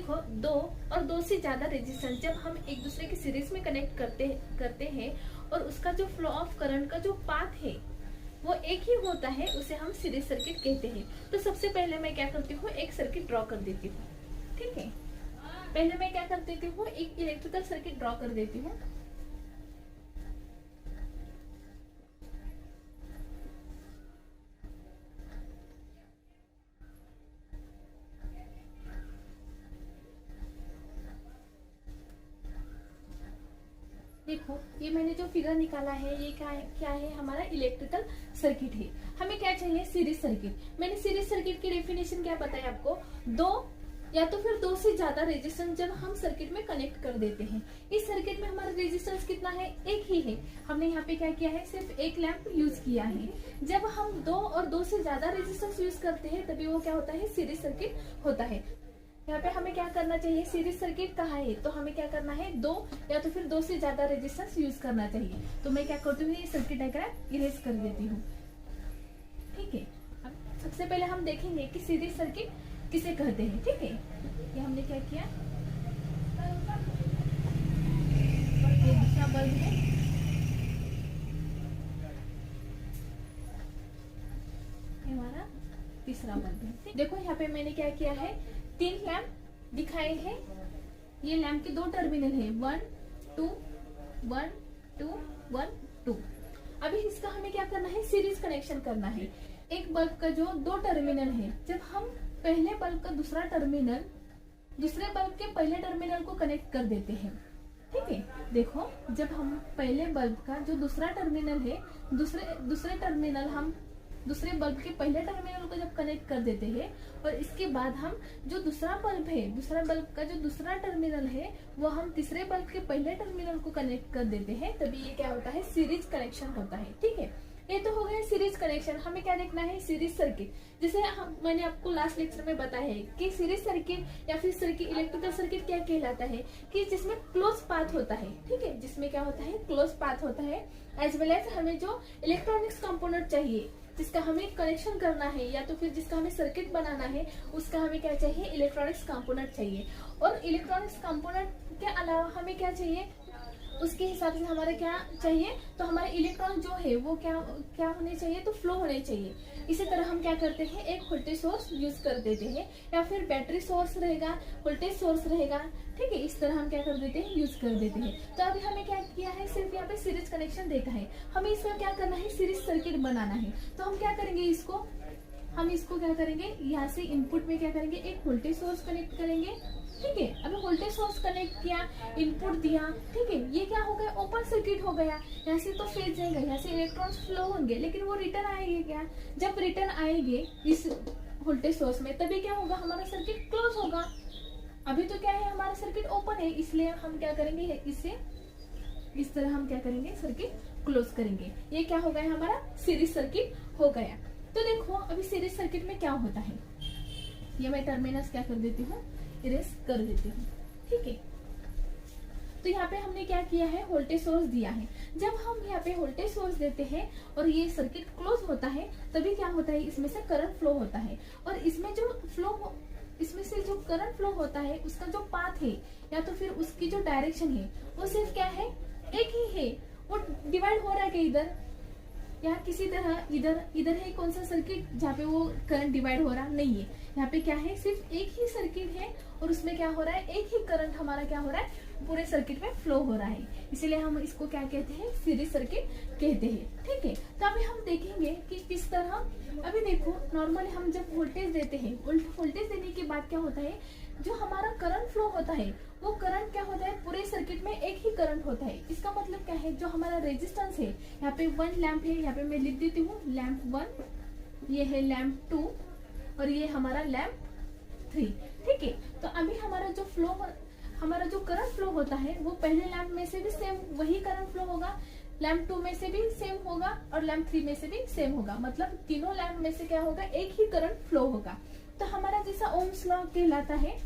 देखो, दो और दो से ज्यादा रेजिस्टेंस जब हम एक दूसरे की सीरीज में कनेक्ट करते हैं और उसका जो फ्लो ऑफ करंट का जो पाथ है वो एक ही होता है, उसे हम सीरीज सर्किट कहते हैं। तो सबसे पहले मैं क्या करती हूँ, एक सर्किट ड्रॉ कर देती हूँ। ठीक है, पहले मैं क्या कर देती हूँ, एक इलेक्ट्रिकल सर्किट ड्रॉ कर देती हूँ। देखो, ये मैंने जो फिगर निकाला है ये क्या है हमारा इलेक्ट्रिकल सर्किट है। हमें क्या चाहिए, सीरीज सर्किट। मैंने सीरीज सर्किट की डेफिनेशन क्या बताया आपको, दो या तो फिर दो से ज्यादा रेजिस्टेंस जब हम सर्किट में कनेक्ट कर देते हैं। इस सर्किट में हमारा रेजिस्टेंस कितना है, एक ही है। हमने यहाँ पे क्या किया है, सिर्फ एक लैंप यूज किया है। जब हम दो और दो से ज्यादा रेजिस्टेंस यूज करते हैं तभी वो क्या होता है, सीरीज सर्किट होता है। यहाँ पे हमें क्या करना चाहिए, सीरीज सर्किट कहा है तो हमें क्या करना है, दो या तो फिर दो से ज्यादा रेजिस्टेंस यूज करना चाहिए। तो मैं क्या करती हूँ, ये सर्किट डायग्राम इरेज कर देती हूँ। ठीक है, अब सबसे पहले हम देखेंगे कि सीरीज सर्किट किसे कहते हैं। ठीक है, ये हमने क्या किया, ये दूसरा बल्ब है, ये हमारा तीसरा बल्ब है। देखो यहाँ पे मैंने क्या किया है, तीन लैंप दिखाए हैं। ये लैंप के दो टर्मिनल है, 1 2 1 2 1 2। अभी इसका हमें क्या करना है, सीरीज कनेक्शन करना है। एक बल्ब का जो दो टर्मिनल है, जब हम पहले बल्ब का दूसरा टर्मिनल दूसरे बल्ब के पहले टर्मिनल को कनेक्ट कर देते हैं। ठीक है, देखो जब हम पहले बल्ब का जो दूसरा टर्मिनल है, दूसरे टर्मिनल हम दूसरे बल्ब के पहले टर्मिनल को जब कनेक्ट कर देते हैं और इसके बाद हम जो दूसरा बल्ब है, दूसरा बल्ब का जो दूसरा टर्मिनल है वो हम तीसरे बल्ब के पहले टर्मिनल को कनेक्ट कर देते हैं, तभी ये क्या होता है, सीरीज कनेक्शन होता है। ठीक है, ये तो हो गया सीरीज कनेक्शन। हमें क्या देखना है, सीरीज सर्किट। जैसे मैंने आपको लास्ट लेक्चर में बताया है कि सीरीज सर्किट या फिर इलेक्ट्रिकल सर्किट क्या कहलाता है, कि जिसमें क्लोज पाथ होता है। ठीक है, जिसमें क्या होता है, क्लोज पाथ होता है। एज वेल एज हमें जो इलेक्ट्रॉनिक्स कंपोनेंट चाहिए, जिसका हमें कनेक्शन करना है या तो फिर जिसका हमें सर्किट बनाना है, उसका हमें क्या चाहिए, इलेक्ट्रॉनिक्स कंपोनेंट चाहिए। और इलेक्ट्रॉनिक्स कंपोनेंट के अलावा हमें क्या चाहिए, उसके हिसाब से हमारे क्या चाहिए, तो हमारे इलेक्ट्रॉन जो है वो क्या होने चाहिए, तो फ्लो होने चाहिए। इसी तरह हम क्या करते हैं, एक वोल्टेज सोर्स यूज कर देते हैं या फिर बैटरी सोर्स रहेगा, वोल्टेज सोर्स रहेगा। ठीक है, इस तरह हम क्या कर देते हैं, यूज कर देते हैं। तो अभी हमें क्या किया है, सिर्फ यहाँ पे सीरीज कनेक्शन देखा है। हमें इसमें क्या करना है, सीरीज सर्किट बनाना है। तो हम क्या करेंगे, हम इसको क्या करेंगे, यहाँ से इनपुट में क्या करेंगे, एक वोल्टेज सोर्स कनेक्ट करेंगे। ठीक है, अभी वोल्टेज सोर्स कनेक्ट किया, इनपुट दिया। ठीक है, ये क्या हो गया, ओपन सर्किट हो गया। यहाँ से तो फेज जाएगा, यहाँ से इलेक्ट्रॉन्स फ्लो होंगे, लेकिन वो रिटर्न आएंगे क्या, जब रिटर्न आएंगे इस वोल्टेज सोर्स में तभी क्या होगा, हमारा सर्किट क्लोज होगा। अभी तो क्या है, हमारा सर्किट ओपन है, इसलिए हम क्या करेंगे, इसे इस तरह हम क्या करेंगे, सर्किट क्लोज करेंगे। ये क्या हो गया, हमारा सीरीज सर्किट हो गया। तो देखो अभी सीरीज सर्किट में क्या होता है, ये मैं टर्मिनल्स क्या कर देती हूँ, इरेज कर देती हूँ। ठीक है, तो यहाँ पे हमने क्या किया है, वोल्टेज सोर्स दिया है। जब हम यहाँ पे वोल्टेज सोर्स देते हैं और ये सर्किट क्लोज होता है तभी क्या होता है, इसमें से करंट फ्लो होता है। और इसमें से जो करंट फ्लो होता है उसका जो पाथ है या तो फिर उसकी जो डायरेक्शन है वो सिर्फ क्या है, एक ही है। वो डिवाइड हो रहा है कि इधर यहाँ किसी तरह इधर है कौन सा सर्किट जहाँ पे वो करंट डिवाइड हो रहा नहीं है। यहाँ पे क्या है, सिर्फ एक ही सर्किट है और उसमें क्या हो रहा है, एक ही करंट हमारा क्या हो रहा है, पूरे सर्किट में फ्लो हो रहा है। इसीलिए हम इसको क्या कहते हैं, सीरीज सर्किट कहते हैं। ठीक है, तो अभी हम देखेंगे कि किस तरह। अभी देखो नॉर्मली हम जब वोल्टेज देते हैं, वोल्टेज देने के बाद क्या होता है, जो हमारा करंट फ्लो होता है वो करंट क्या होता है, पूरे सर्किट में एक ही करंट होता है। इसका मतलब क्या है, जो हमारा रेजिस्टेंस है, यहाँ पे 1 लैंप है, यहाँ पे मैं लिख देती हूँ लैंप 1, ये है लैंप 2 और ये हमारा लैंप 3। ठीक है, तो अभी हमारा जो करंट फ्लो होता है वो पहले लैंप में से भी सेम वही करंट फ्लो होगा, लैंप 2 में से भी सेम होगा और लैंप 3 में से भी सेम होगा। मतलब तीनों लैंप में से क्या होगा, एक ही करंट फ्लो होगा। तो हमारा जैसा ओम्स लॉ कहलाता है,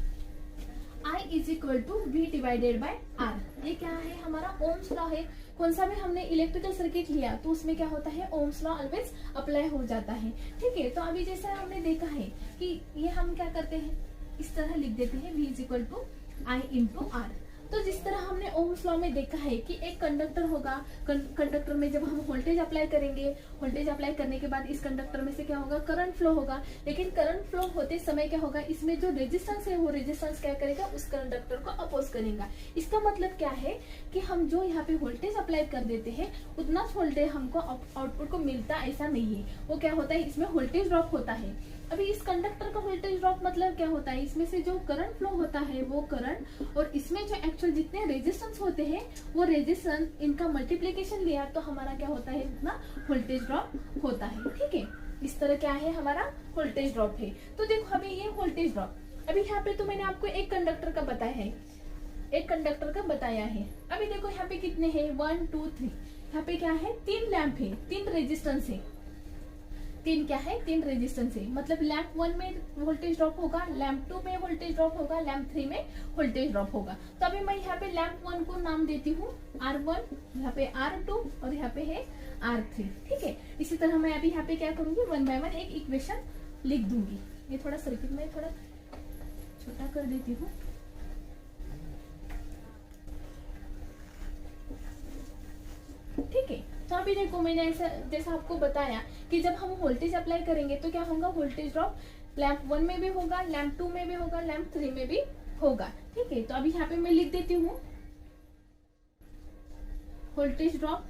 I is equal to V divided by R। ये क्या है, हमारा ओम्स लॉ है। कौन सा भी हमने इलेक्ट्रिकल सर्किट लिया तो उसमें क्या होता है, ओम्स लॉ ऑलवेज अप्लाई हो जाता है। ठीक है, तो अभी जैसे हमने देखा है कि ये हम क्या करते हैं, इस तरह लिख देते हैं V is equal to I into R. तो जिस तरह हमने ओम्स लॉ में देखा है कि एक कंडक्टर होगा, कंडक्टर में जब हम वोल्टेज अप्लाई करेंगे, वोल्टेज अप्लाई करने के बाद इस कंडक्टर में से क्या होगा, करंट फ्लो होगा। लेकिन करंट फ्लो होते समय क्या होगा, इसमें जो रेजिस्टेंस है वो रेजिस्टेंस क्या करेगा, उस कंडक्टर को अपोज करेगा। इसका मतलब क्या है कि हम जो यहाँ पे वोल्टेज अप्लाई कर देते हैं उतना वोल्टेज हमको आउटपुट को मिलता ऐसा नहीं है। वो क्या होता है, इसमें वोल्टेज ड्रॉप होता है। अभी इस कंडक्टर का वोल्टेज ड्रॉप मतलब क्या होता है, इसमें से जो करंट फ्लो होता है वो करंट, और इसमें जो एक्चुअल जितने रेजिस्टेंस होते हैं वो रेजिस्टेंस, इनका मल्टीप्लीकेशन लिया तो हमारा क्या होता है, इतना वोल्टेज ड्रॉप होता है। ठीक है, इस तरह क्या है, हमारा वोल्टेज ड्रॉप है। तो देखो अभी ये वोल्टेज ड्रॉप, अभी यहाँ पे तो मैंने आपको एक कंडक्टर का बताया है, एक कंडक्टर का बताया है। अभी देखो यहाँ पे कितने हैं, 1 2 3, यहाँ पे क्या है, 3 लैंप है, 3 रेजिस्टेंस है, 3 क्या है, 3 रेजिस्टेंस है। मतलब लैंप 1 में वोल्टेज ड्रॉप होगा, लैंप 2 में वोल्टेज ड्रॉप होगा, लैंप 3 में वोल्टेज ड्रॉप होगा। तो अभी मैं यहाँ पे लैंप 1 को नाम देती हूँ R1, यहाँ पे R2 और यहाँ पे है R3। ठीक है, इसी तरह मैं अभी यहाँ पे क्या करूंगी, 1 बाय 1 एक इक्वेशन लिख दूंगी। ये थोड़ा सर्किट में थोड़ा छोटा कर देती हूँ। ठीक है, तो अभी देखो मैंने ऐसा जैसा आपको बताया कि जब हम वोल्टेज अप्लाई करेंगे तो क्या होगा, वोल्टेज ड्रॉप लैंप 1 में भी होगा, लैंप 2 में भी होगा, लैंप 3 में भी होगा। ठीक है, तो अभी यहाँ पे मैं लिख देती हूँ वोल्टेज ड्रॉप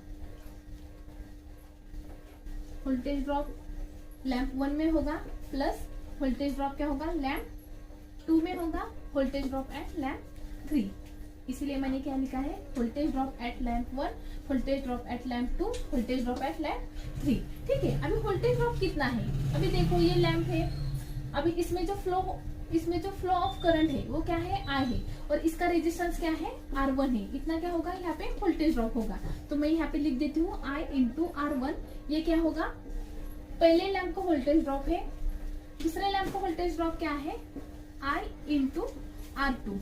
लैंप 1 में होगा, प्लस वोल्टेज ड्रॉप क्या होगा, लैंप 2 में होगा, वोल्टेज ड्रॉप एट लैंप 3। इसीलिए मैंने क्या लिखा है, voltage drop eight lamp 1, voltage drop eight lamp 2, voltage drop eight lamp 3। ठीक है, अभी वोल्टेज ड्रॉप कितना है, अभी देखो ये लैंप है, अभी इसमें जो फ्लो ऑफ करंट है वो क्या है, I है, और इसका रेजिस्टेंस क्या है, R1 है। इतना क्या होगा, यहाँ पे वोल्टेज ड्रॉप होगा। तो मैं यहाँ पे लिख देती हूँ I इंटू R1। ये क्या होगा, पहले लैंप का वोल्टेज ड्रॉप है, दूसरे लैंप का वोल्टेज ड्रॉप क्या है, I इंटू R2।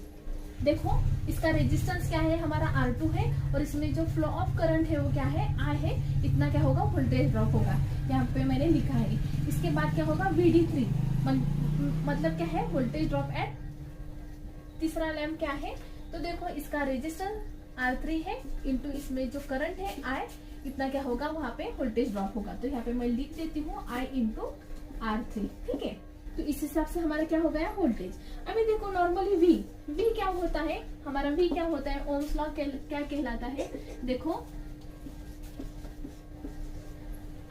देखो इसका रेजिस्टेंस क्या है, हमारा R2 है, और इसमें जो फ्लो ऑफ करंट है वो क्या है, I है। इतना क्या होगा, वोल्टेज ड्रॉप होगा, यहाँ पे मैंने लिखा है। इसके बाद क्या होगा, VD3, मतलब क्या है, वोल्टेज ड्रॉप एट तीसरा लैंप क्या है, तो देखो इसका रेजिस्टेंस R3 है, इंटू इसमें जो करंट है I, इतना क्या होगा, वहां पे वोल्टेज ड्रॉप होगा। तो यहाँ पे मैं लिख देती हूँ I इंटू R3। ठीक है, तो इस हिसाब से हमारा क्या हो गया, वोल्टेज। अभी देखो नॉर्मली V क्या होता है, हमारा V क्या होता है, ओम्स लॉ क्या कहलाता है, देखो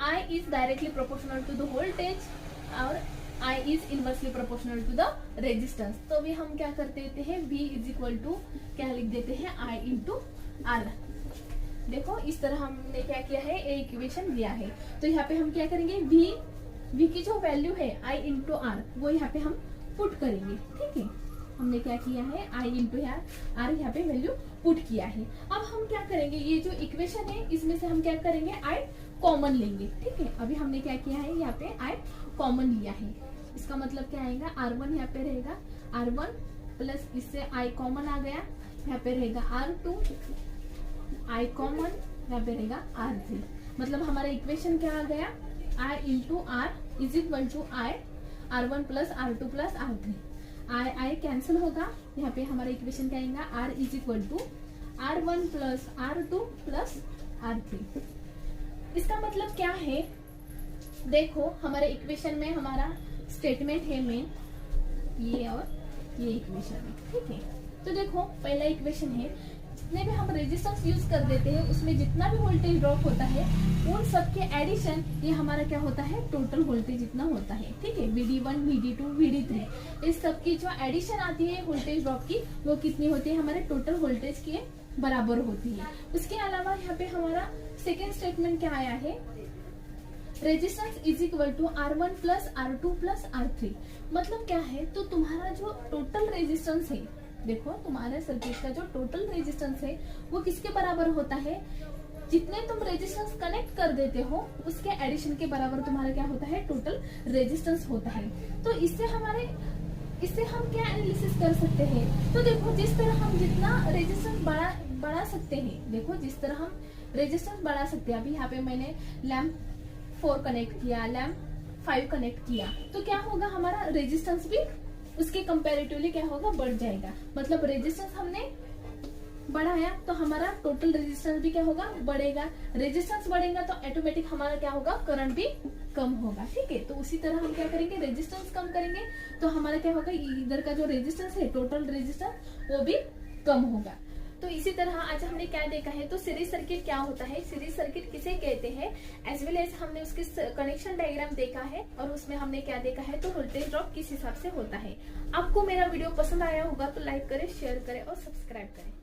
I is directly proportional to the voltage और I is inversely proportional to the resistance. तो अभी हम क्या कर देते हैं, V इज इक्वल टू क्या लिख देते हैं, I इंटू R। देखो इस तरह हमने क्या किया है, एक इक्वेशन दिया है। तो यहाँ पे हम क्या करेंगे, V की जो वैल्यू है I इंटू R वो यहाँ पे हम पुट करेंगे। ठीक है, हमने क्या किया है, I इंटू R यहाँ पे वैल्यू पुट किया है। अब हम क्या करेंगे, ये जो इक्वेशन है इसमें से हम क्या करेंगे, I कॉमन लेंगे। ठीक है, अभी हमने क्या किया है, यहाँ पे I कॉमन लिया है। इसका मतलब क्या आएगा, R1 यहाँ पे रहेगा, R1 प्लस इससे I कॉमन आ गया, यहाँ पे रहेगा R2, I कॉमन यहाँ पे रहेगा R3। मतलब हमारा इक्वेशन क्या आ गया, I into R is equal to I R1 plus R2 plus R3। I cancel होगा, यहाँ पे हमारा इक्वेशन क्या आएगा, R is equal to R1 plus R2 plus R3। इसका मतलब क्या है, देखो हमारे इक्वेशन में हमारा स्टेटमेंट है मेन, ये और ये इक्वेशन है। ठीक है, तो देखो पहला इक्वेशन है, जितने भी हम रेजिस्टेंस यूज कर देते हैं उसमें जितना भी वोल्टेज ड्रॉप होता है उन सब के एडिशन ये हमारा क्या होता है, टोटल वोल्टेज इतना होता है। ठीक है, VD1 VD2 VD3 इस सब की जो एडिशन आती है वोल्टेज ड्रॉप की वो कितनी होती है, हमारे टोटल वोल्टेज के बराबर होती है। उसके अलावा यहाँ पे हमारा सेकेंड स्टेटमेंट क्या आया है, resistance is equal to R1 plus R2 plus R3। मतलब क्या है, तो तुम्हारा जो टोटल रेजिस्टेंस है, देखो तुम्हारे सर्किट का जो टोटल रेजिस्टेंस है वो किसके बराबर होता है, जितने तुम रेजिस्टेंस कनेक्ट कर देते हो उसके एडिशन के बराबर तुम्हारा क्या होता है, टोटल रेजिस्टेंस होता है। तो इससे हम क्या एनालिसिस कर सकते हैं, तो देखो जिस तरह हम जितना रेजिस्टेंस बढ़ा सकते हैं, देखो जिस तरह हम रेजिस्टेंस बढ़ा सकते हैं, अभी यहाँ पे मैंने लैंप 4 कनेक्ट किया, लैंप 5 कनेक्ट किया, तो क्या होगा, हमारा रेजिस्टेंस भी उसके कंपैरेटिवली क्या होगा, बढ़ जाएगा। मतलब रेजिस्टेंस हमने बढ़ाया तो हमारा टोटल रेजिस्टेंस भी क्या होगा, बढ़ेगा। रेजिस्टेंस बढ़ेगा तो ऑटोमेटिक हमारा क्या होगा, करंट भी कम होगा। ठीक है, तो उसी तरह हम क्या करेंगे, रेजिस्टेंस कम करेंगे तो हमारा क्या होगा, इधर का जो रेजिस्टेंस है टोटल रेजिस्टेंस वो भी कम होगा। तो इसी तरह आज हमने क्या देखा है, तो सीरीज सर्किट क्या होता है, सीरीज सर्किट किसे कहते हैं, एज वेल एज हमने उसके कनेक्शन डायग्राम देखा है और उसमें हमने क्या देखा है, तो वोल्टेज ड्रॉप किस हिसाब से होता है। आपको मेरा वीडियो पसंद आया होगा तो लाइक करें, शेयर करें और सब्सक्राइब करें।